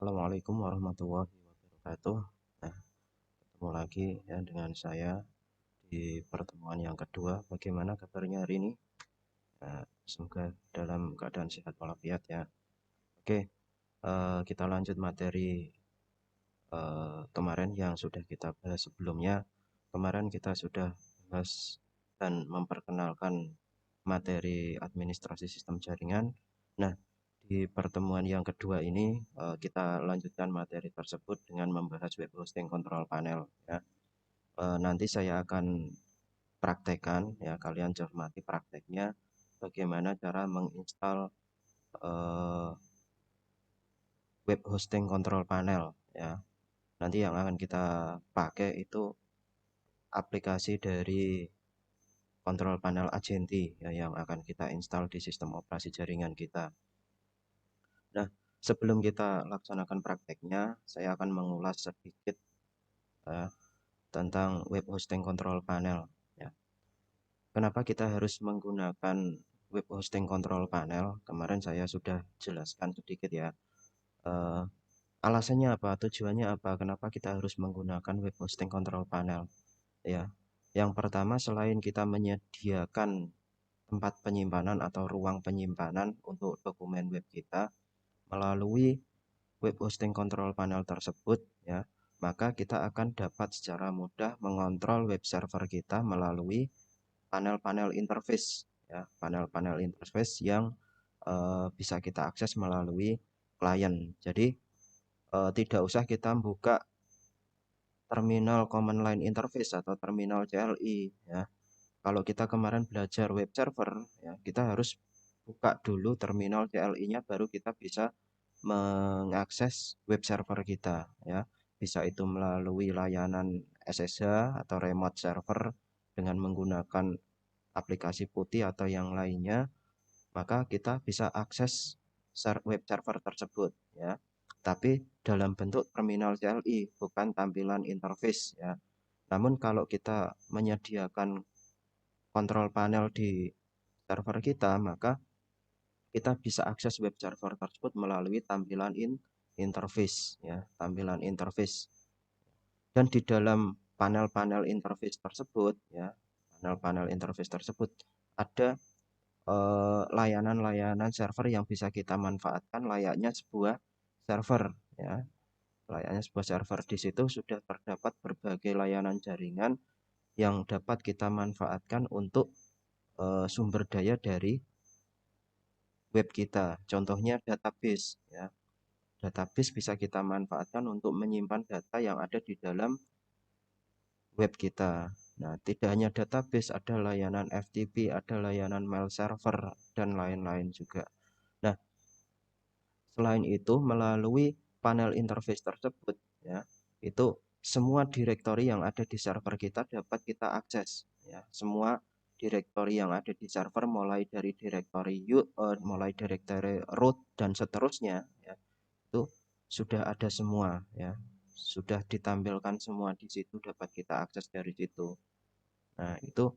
Assalamualaikum warahmatullahi wabarakatuh. Nah, ketemu lagi ya dengan saya di pertemuan yang kedua. Bagaimana kabarnya hari ini? Nah, semoga dalam keadaan sehat walafiat ya. Oke, kita lanjut materi kemarin yang sudah kita bahas sebelumnya. Kemarin kita sudah bahas dan memperkenalkan materi administrasi sistem jaringan. Nah, di pertemuan yang kedua ini kita lanjutkan materi tersebut dengan membahas web hosting control panel ya. Nanti saya akan praktekkan ya, kalian cermati prakteknya bagaimana cara menginstal eh, web hosting control panel ya. Nanti yang akan kita pakai itu aplikasi dari control panel Agenti ya, yang akan kita install di sistem operasi jaringan kita. Nah, sebelum kita laksanakan prakteknya, saya akan mengulas sedikit ya, tentang web hosting control panel ya. Kenapa kita harus menggunakan web hosting control panel? Kemarin saya sudah jelaskan sedikit ya. Eh, Alasannya apa? Tujuannya apa? Kenapa kita harus menggunakan web hosting control panel? Ya, yang pertama selain kita menyediakan tempat penyimpanan atau ruang penyimpanan untuk dokumen web kita melalui web hosting control panel tersebut ya, maka kita akan dapat secara mudah mengontrol web server kita melalui panel-panel interface ya, panel-panel interface yang bisa kita akses melalui klien. Jadi tidak usah kita buka terminal command line interface atau terminal CLI ya. Kalau kita kemarin belajar web server ya, kita harus buka dulu terminal CLI-nya baru kita bisa mengakses web server kita ya. Bisa itu melalui layanan SSH atau remote server dengan menggunakan aplikasi putih atau yang lainnya, maka kita bisa akses web server tersebut ya. Tapi dalam bentuk terminal CLI, bukan tampilan interface ya. Namun kalau kita menyediakan kontrol panel di server kita, maka kita bisa akses web server tersebut melalui tampilan interface ya, tampilan interface. Dan di dalam panel-panel interface tersebut ya, panel-panel interface tersebut ada layanan-layanan server yang bisa kita manfaatkan layaknya sebuah server ya. Layaknya sebuah server, di situ sudah terdapat berbagai layanan jaringan yang dapat kita manfaatkan untuk sumber daya dari web kita. Contohnya database ya. Database bisa kita manfaatkan untuk menyimpan data yang ada di dalam web kita. Nah, tidak hanya database, ada layanan FTP, ada layanan mail server, dan lain-lain juga. Nah, selain itu, melalui panel interface tersebut, ya, itu semua direktori yang ada di server kita dapat kita akses. Ya, semua direktori yang ada di server, mulai dari direktori root dan seterusnya, ya, itu sudah ada semua, ya, sudah ditampilkan semua di situ, dapat kita akses dari situ. Nah, itu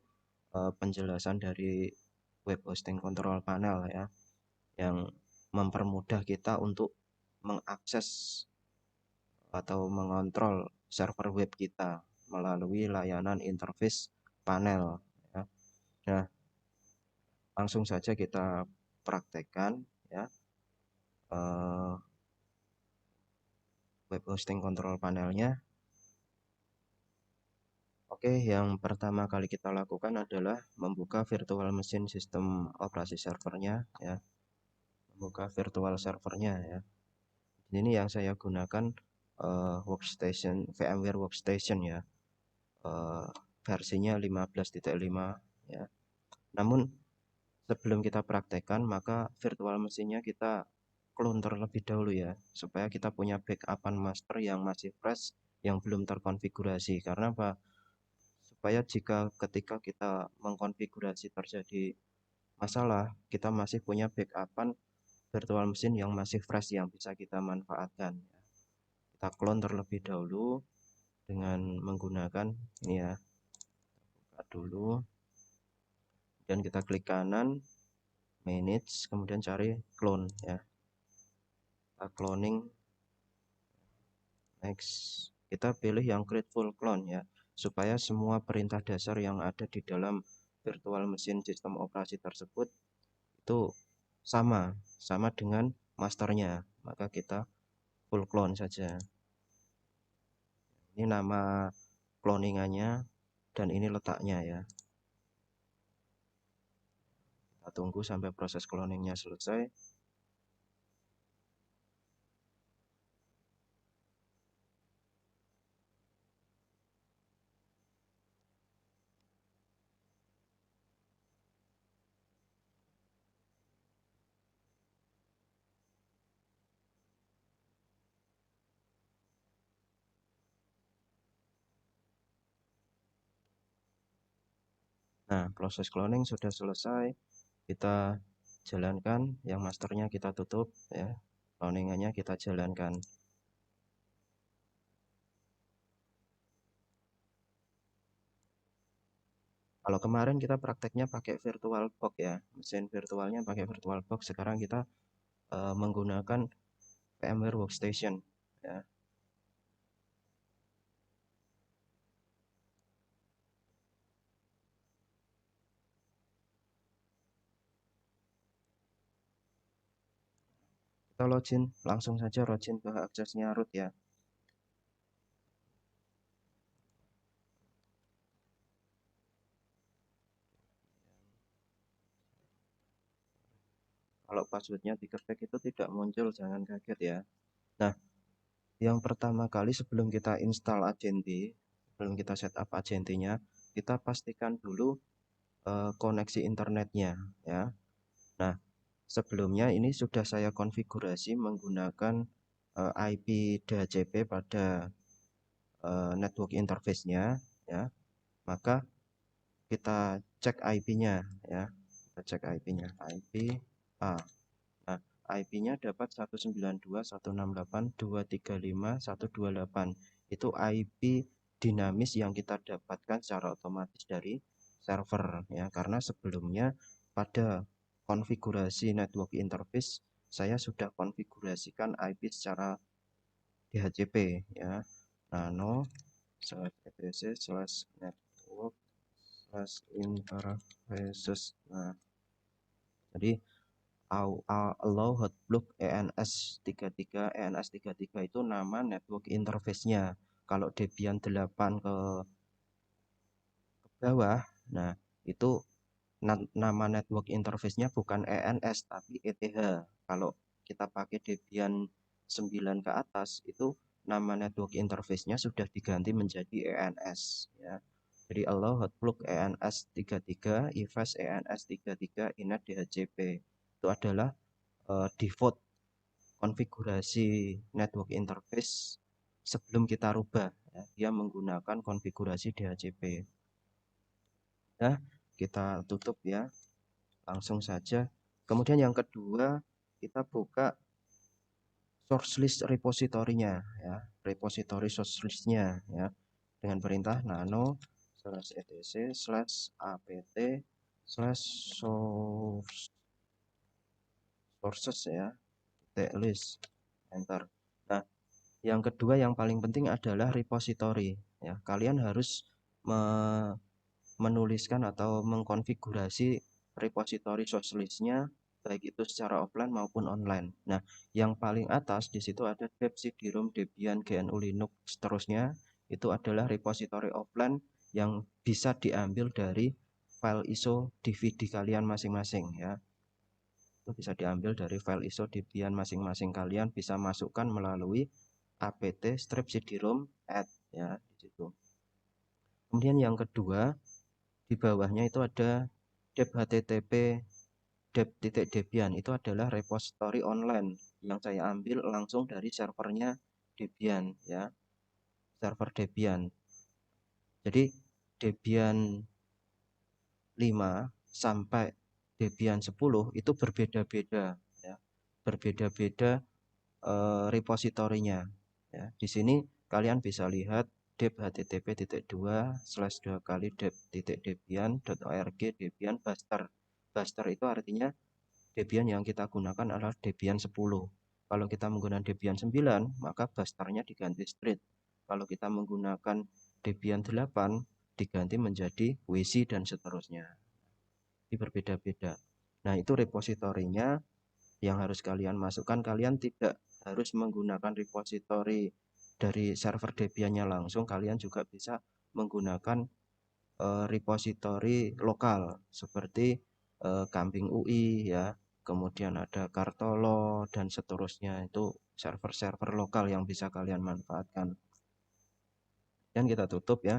penjelasan dari web hosting control panel ya, yang mempermudah kita untuk mengakses atau mengontrol server web kita melalui layanan interface panel ya. Nah, langsung saja kita praktekkan ya, web hosting control panelnya. Oke, yang pertama kali kita lakukan adalah membuka virtual machine sistem operasi servernya ya, membuka virtual servernya ya. Ini yang saya gunakan workstation VMware Workstation ya, uh, versinya 15.5 ya. Namun sebelum kita praktekkan, maka virtual mesinnya kita clone terlebih dahulu ya, supaya kita punya backupan master yang masih fresh, yang belum terkonfigurasi. Karena apa? Supaya jika ketika kita mengkonfigurasi terjadi masalah, kita masih punya backupan virtual mesin yang masih fresh yang bisa kita manfaatkan. Kita clone terlebih dahulu dengan menggunakan ini ya, buka dulu dan kita klik kanan manage, kemudian cari clone ya, kita cloning Next, kita pilih yang create full clone ya, supaya semua perintah dasar yang ada di dalam virtual machine sistem operasi tersebut itu sama dengan masternya. Maka kita full clone saja. Ini nama cloningannya dan ini letaknya ya. Kita tunggu sampai proses cloningnya selesai. Nah, proses cloning sudah selesai. Kita jalankan, yang masternya kita tutup ya. Cloningannya kita jalankan. Kalau kemarin kita prakteknya pakai VirtualBox ya, mesin virtualnya pakai VirtualBox. Sekarang kita menggunakan VMware Workstation ya. Kita login, langsung saja login ke aksesnya root ya. Kalau passwordnya diketik itu tidak muncul, jangan kaget ya. Nah, yang pertama kali sebelum kita install Agenti, sebelum kita setup Agentinya, kita pastikan dulu koneksi internetnya ya. Nah, sebelumnya ini sudah saya konfigurasi menggunakan IP DHCP pada network interface-nya ya. Maka kita cek IP-nya ya. Kita cek IP-nya, IP A. Nah, IP-nya dapat 192.168.235.128. Itu IP dinamis yang kita dapatkan secara otomatis dari server ya, karena sebelumnya pada konfigurasi network interface saya sudah konfigurasikan IP secara DHCP ya. nano/etc/network/interfaces. Nah, jadi allow hotplug ENS33 itu nama network interface-nya. Kalau Debian 8 ke bawah, nah itu nama network interface-nya bukan ENS tapi ETH. Kalau kita pakai Debian 9 ke atas, itu nama network interface-nya sudah diganti menjadi ENS ya. Jadi allow hotplug ENS33 ifas ENS33 init DHCP. Itu adalah default konfigurasi network interface sebelum kita rubah ya, dia menggunakan konfigurasi DHCP ya. Kita tutup ya, langsung saja. Kemudian yang kedua, kita buka source list repositorinya ya, repository source listnya ya, dengan perintah nano/etc/apt/sources ya, list, enter. Nah, yang kedua yang paling penting adalah repository ya. Kalian harus menuliskan atau mengkonfigurasi repository source list-nya baik itu secara offline maupun online. Nah, yang paling atas di situ ada deb cd-rom debian gnu linux seterusnya, itu adalah repository offline yang bisa diambil dari file ISO DVD kalian masing-masing ya. Itu bisa diambil dari file ISO Debian masing-masing, kalian bisa masukkan melalui apt strip cd-rom add ya di situ. Kemudian yang kedua, di bawahnya itu ada deb http deb.debian, itu adalah repository online yang saya ambil langsung dari servernya Debian ya, server Debian. Jadi Debian 5 sampai Debian 10 itu berbeda-beda ya, berbeda-beda repositorinya ya. Di sini kalian bisa lihat deb http://deb.debian.org debian buster. Buster itu artinya Debian yang kita gunakan adalah Debian 10. Kalau kita menggunakan Debian 9, maka busternya diganti straight. Kalau kita menggunakan Debian 8, diganti menjadi WC dan seterusnya. Ini berbeda-beda. Nah, itu repositorinya yang harus kalian masukkan. Kalian tidak harus menggunakan repositori dari server Debiannya langsung. Kalian juga bisa menggunakan repositori lokal seperti Kambing UI ya, kemudian ada Kartolo dan seterusnya. Itu server-server lokal yang bisa kalian manfaatkan. Dan kita tutup ya.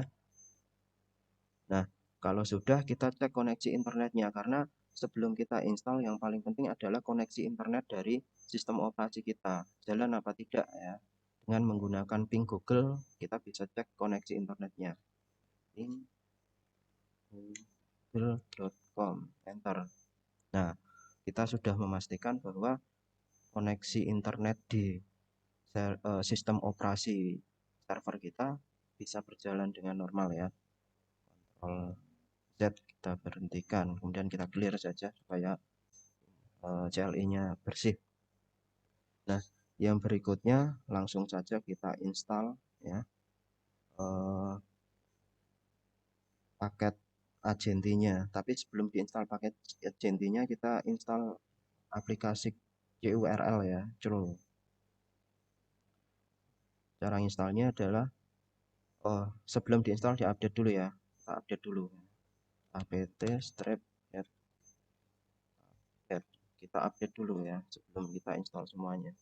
Nah, kalau sudah, kita cek koneksi internetnya, karena sebelum kita install yang paling penting adalah koneksi internet dari sistem operasi kita, jalan apa tidak ya. Dengan menggunakan ping Google, kita bisa cek koneksi internetnya. Ping google.com, enter. Nah, kita sudah memastikan bahwa koneksi internet di sistem operasi server kita bisa berjalan dengan normal ya. Kontrol Z kita berhentikan, kemudian kita clear saja supaya CLI-nya bersih. Nah, yang berikutnya langsung saja kita install ya paket agentinya. Tapi sebelum diinstal paket agentinya, kita install aplikasi CURL ya, curl. Cara installnya adalah sebelum diinstal diupdate dulu ya. Kita update dulu. apt strap add. Kita update dulu ya sebelum kita install semuanya.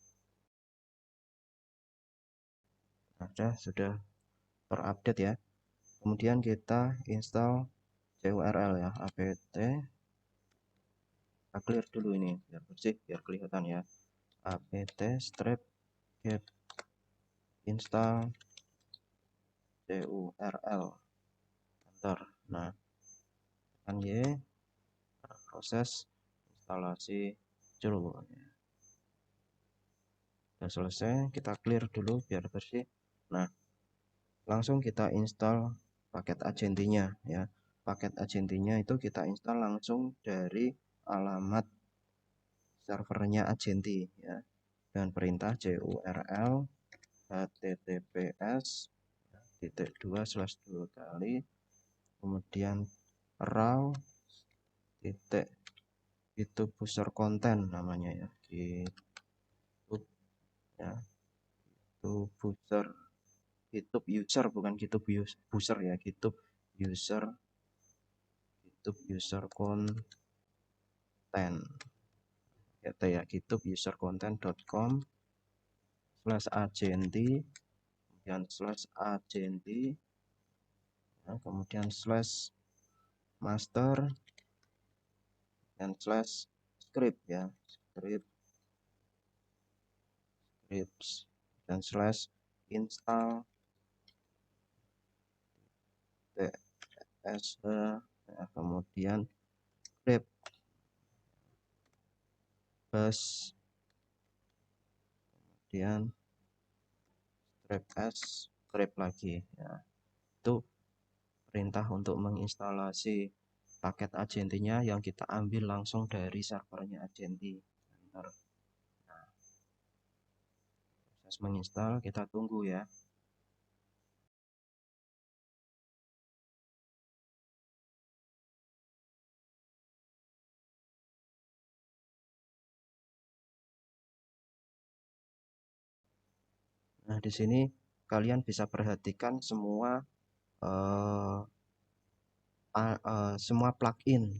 Nah, sudah terupdate ya. Kemudian kita install CURL ya, apt. Kita clear dulu ini biar bersih, biar kelihatan ya. apt strap get install CURL, enter. Nah, tekan Y, proses instalasi dulu. Sudah selesai, kita clear dulu biar bersih. Nah, langsung kita install paket agentinya ya. Paket agentinya itu kita install langsung dari alamat servernya agenti ya, dengan perintah curl https://2 kali, kemudian raw titik YouTube user content namanya ya, YouTube ya, YouTube user bukan YouTube user ya, YouTube user content ya, YouTube user content.com/agenti, kemudian /agenti ya, kemudian /master dan /script ya, scripts dan /install ts ya, kemudian script bus, kemudian script lagi ya. Itu perintah untuk menginstalasi paket agentinya yang kita ambil langsung dari servernya agenti. Nah, proses menginstal kita tunggu ya. Nah, di sini kalian bisa perhatikan semua semua plugin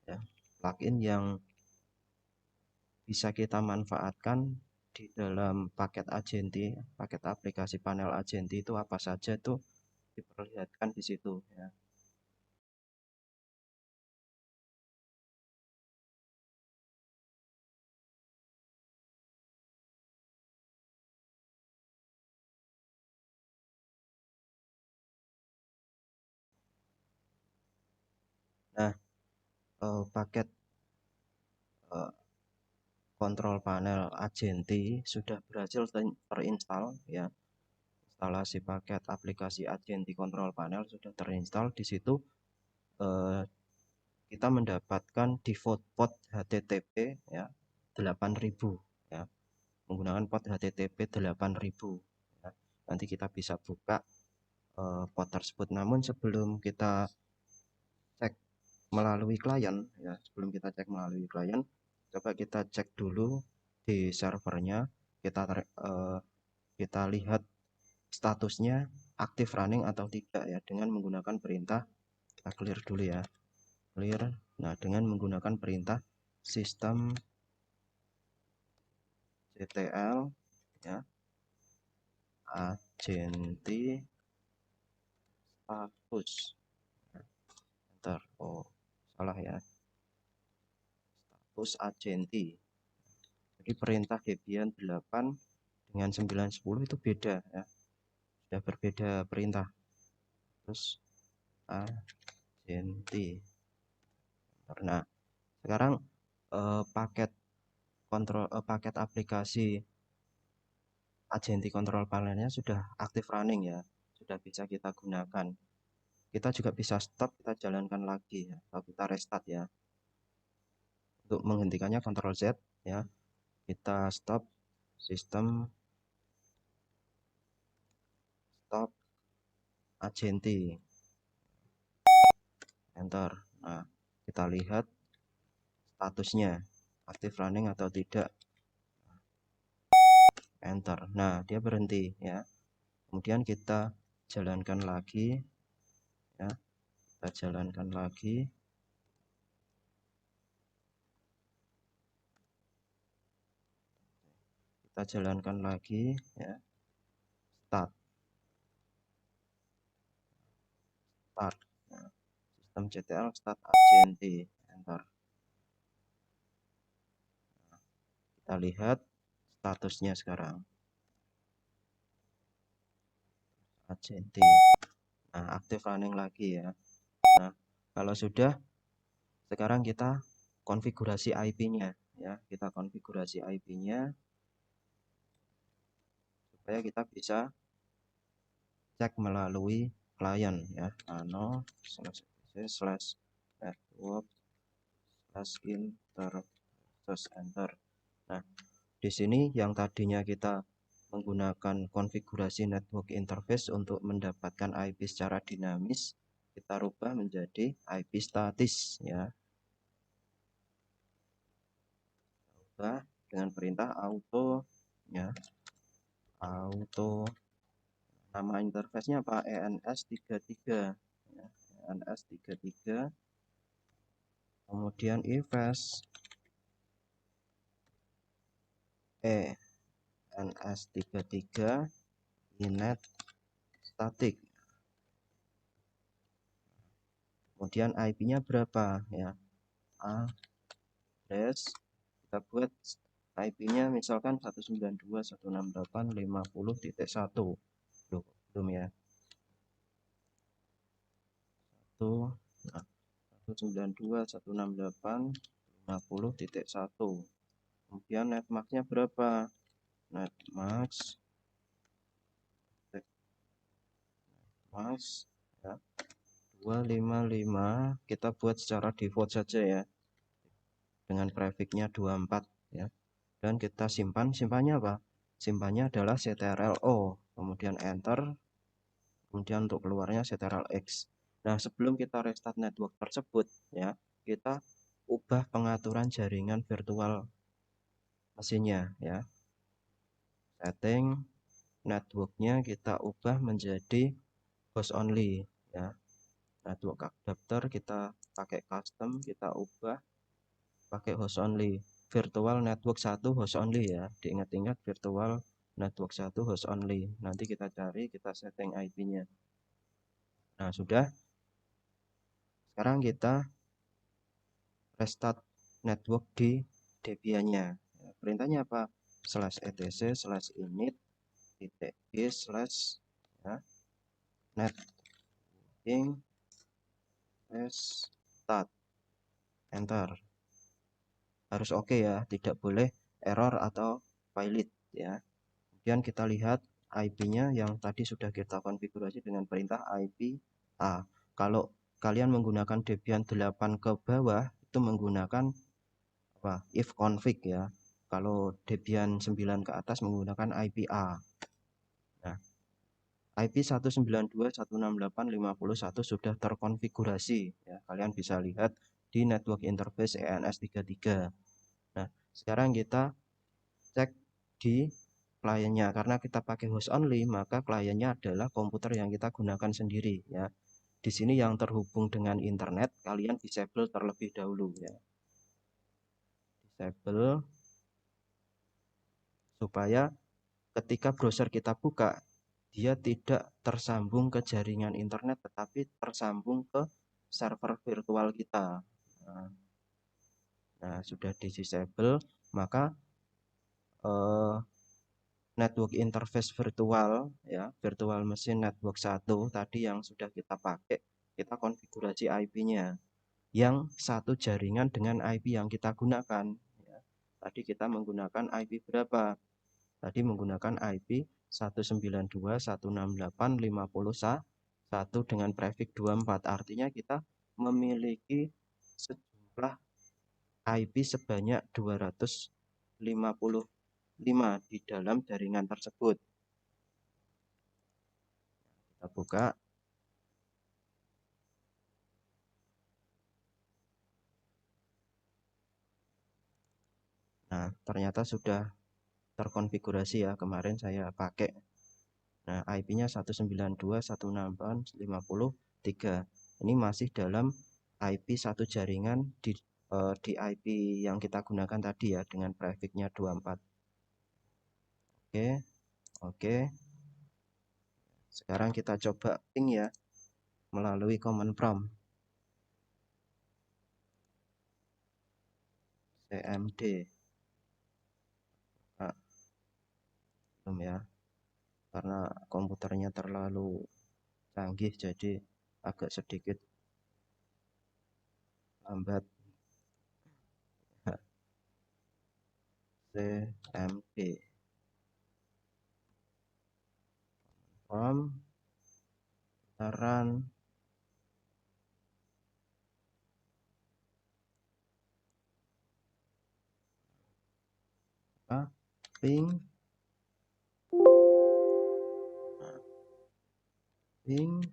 ya, plugin yang bisa kita manfaatkan di dalam paket agenti, paket aplikasi panel agenti itu apa saja, itu diperlihatkan di situ ya. Nah, paket kontrol panel agenti sudah berhasil terinstall ya. Instalasi paket aplikasi agenti kontrol panel sudah terinstall. Di situ kita mendapatkan default port HTTP ya 8000 ya. menggunakan port HTTP 8000 ya. Nanti kita bisa buka port tersebut. Namun sebelum kita cek melalui klien ya, coba kita cek dulu di servernya, kita lihat statusnya aktif running atau tidak ya, dengan menggunakan perintah. Kita clear dulu ya, clear. Nah, dengan menggunakan perintah sistem ctl ya, agenti status. Enter. Oh, salah ya, status agenti. Jadi perintah Debian 8 dengan 910 itu beda ya, sudah berbeda perintah. Terus agenti. Nah, sekarang paket aplikasi agenti kontrol panelnya sudah aktif running ya, sudah bisa kita gunakan. Kita juga bisa stop, kita jalankan lagi ya, atau kita restart ya. Untuk menghentikannya Ctrl Z ya, kita stop sistem, stop agenti, enter. Nah, kita lihat statusnya aktif running atau tidak, enter. Nah, dia berhenti ya. Kemudian kita jalankan lagi ya, kita jalankan lagi. Kita jalankan lagi ya, start ya. Sistem CTL start agenti, enter. Nah, kita lihat statusnya sekarang agenti. Nah, aktif running lagi ya. Nah, kalau sudah, sekarang kita konfigurasi IP-nya ya, kita konfigurasi IP-nya supaya kita bisa cek melalui klien ya, nano/network/interface, enter. Nah, di sini yang tadinya kita menggunakan konfigurasi network interface untuk mendapatkan IP secara dinamis, kita rubah menjadi IP statis ya. Rubah dengan perintah auto ya, auto. Nama interface-nya apa? ENS33 ya, ENS33. Kemudian EFS ENS33 inet static. Kemudian IP-nya berapa ya? Address kita buat IP-nya misalkan 192.168.50.1. Belum ya. 192.168.50.1. Kemudian netmax-nya berapa? Netmax ya, 255. Kita buat secara default saja ya, dengan prefixnya 24 ya. Dan kita simpannya apa? Simpannya adalah ctrl-O, kemudian enter, kemudian untuk keluarnya ctrl-X. Nah, sebelum kita restart network tersebut ya, kita ubah pengaturan jaringan virtual mesinnya ya. Setting networknya kita ubah menjadi host only ya. Network adapter kita pakai custom, kita ubah pakai host only. Virtual network 1 host only ya, diingat-ingat virtual network 1 host only. Nanti kita cari, kita setting IP-nya. Nah, sudah. Sekarang kita restart network di Debian-nya. Perintahnya apa? /etc/init/d/net restart, enter. Harus oke ya, tidak boleh error atau valid ya. Kemudian kita lihat IP-nya yang tadi sudah kita konfigurasi dengan perintah IP A. Kalau kalian menggunakan Debian 8 ke bawah itu menggunakan apa? If config ya. Kalau Debian 9 ke atas menggunakan IP-A. Nah, IP 192.168.50.1 sudah terkonfigurasi ya. Kalian bisa lihat di network interface ENS33. Nah, sekarang kita cek di kliennya. Karena kita pakai host only, maka kliennya adalah komputer yang kita gunakan sendiri ya. Di sini yang terhubung dengan internet, kalian disable terlebih dahulu ya. Disable supaya ketika browser kita buka, dia tidak tersambung ke jaringan internet, tetapi tersambung ke server virtual kita. Nah, sudah di disable, maka network interface virtual ya, virtual machine network 1 tadi yang sudah kita pakai, kita konfigurasi IP-nya yang satu jaringan dengan IP yang kita gunakan ya. Tadi kita menggunakan IP berapa? Tadi menggunakan IP 192.168.50.1 dengan prefix 24. Artinya kita memiliki sejumlah IP sebanyak 255 di dalam jaringan tersebut. Kita buka. Nah, ternyata sudah terkonfigurasi ya, kemarin saya pakai. Nah, IP-nya 192.168.50.3. Ini masih dalam IP satu jaringan di IP yang kita gunakan tadi ya, dengan prefixnya 24. Oke, oke. Sekarang kita coba ping ya, melalui command prompt. cmd. Nah, belum ya, karena komputernya terlalu canggih, jadi agak sedikit lambat. cmd prompt run ping ping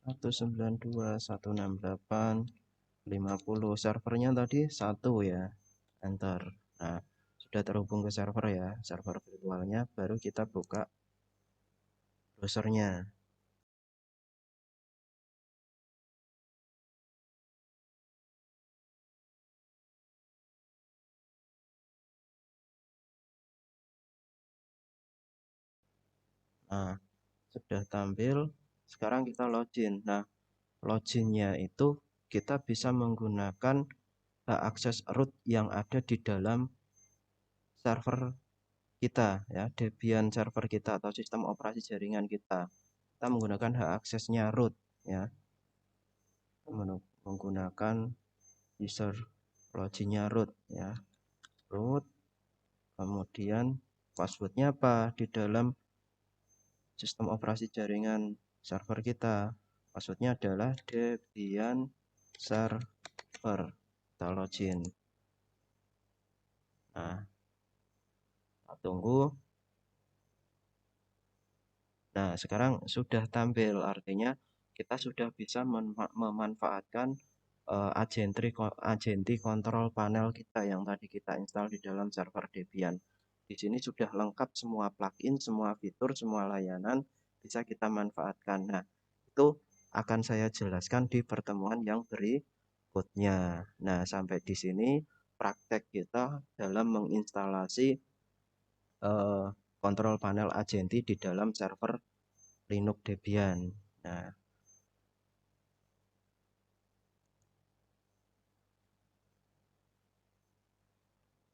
192.168.50. servernya tadi 1 ya, enter. Nah, sudah terhubung ke server ya, server virtualnya. Baru kita buka browsernya. Nah, sudah tampil. Sekarang kita login. Nah, loginnya itu kita bisa menggunakan hak akses root yang ada di dalam server kita ya, Debian server kita atau sistem operasi jaringan kita. Kita menggunakan hak aksesnya root ya, menggunakan user loginnya root ya, root. Kemudian passwordnya apa di dalam sistem operasi jaringan server kita? Passwordnya adalah Debian server. Kita login. Nah, kita tunggu. Nah, sekarang sudah tampil, artinya kita sudah bisa memanfaatkan agenti kontrol panel kita yang tadi kita install di dalam server Debian. Di sini sudah lengkap semua plugin, semua fitur, semua layanan bisa kita manfaatkan. Nah, itu akan saya jelaskan di pertemuan yang berikutnya. Nah, sampai di sini praktek kita dalam menginstalasi kontrol panel agenti di dalam server Linux Debian. Nah,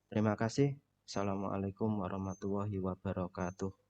terima kasih. Assalamualaikum warahmatullahi wabarakatuh.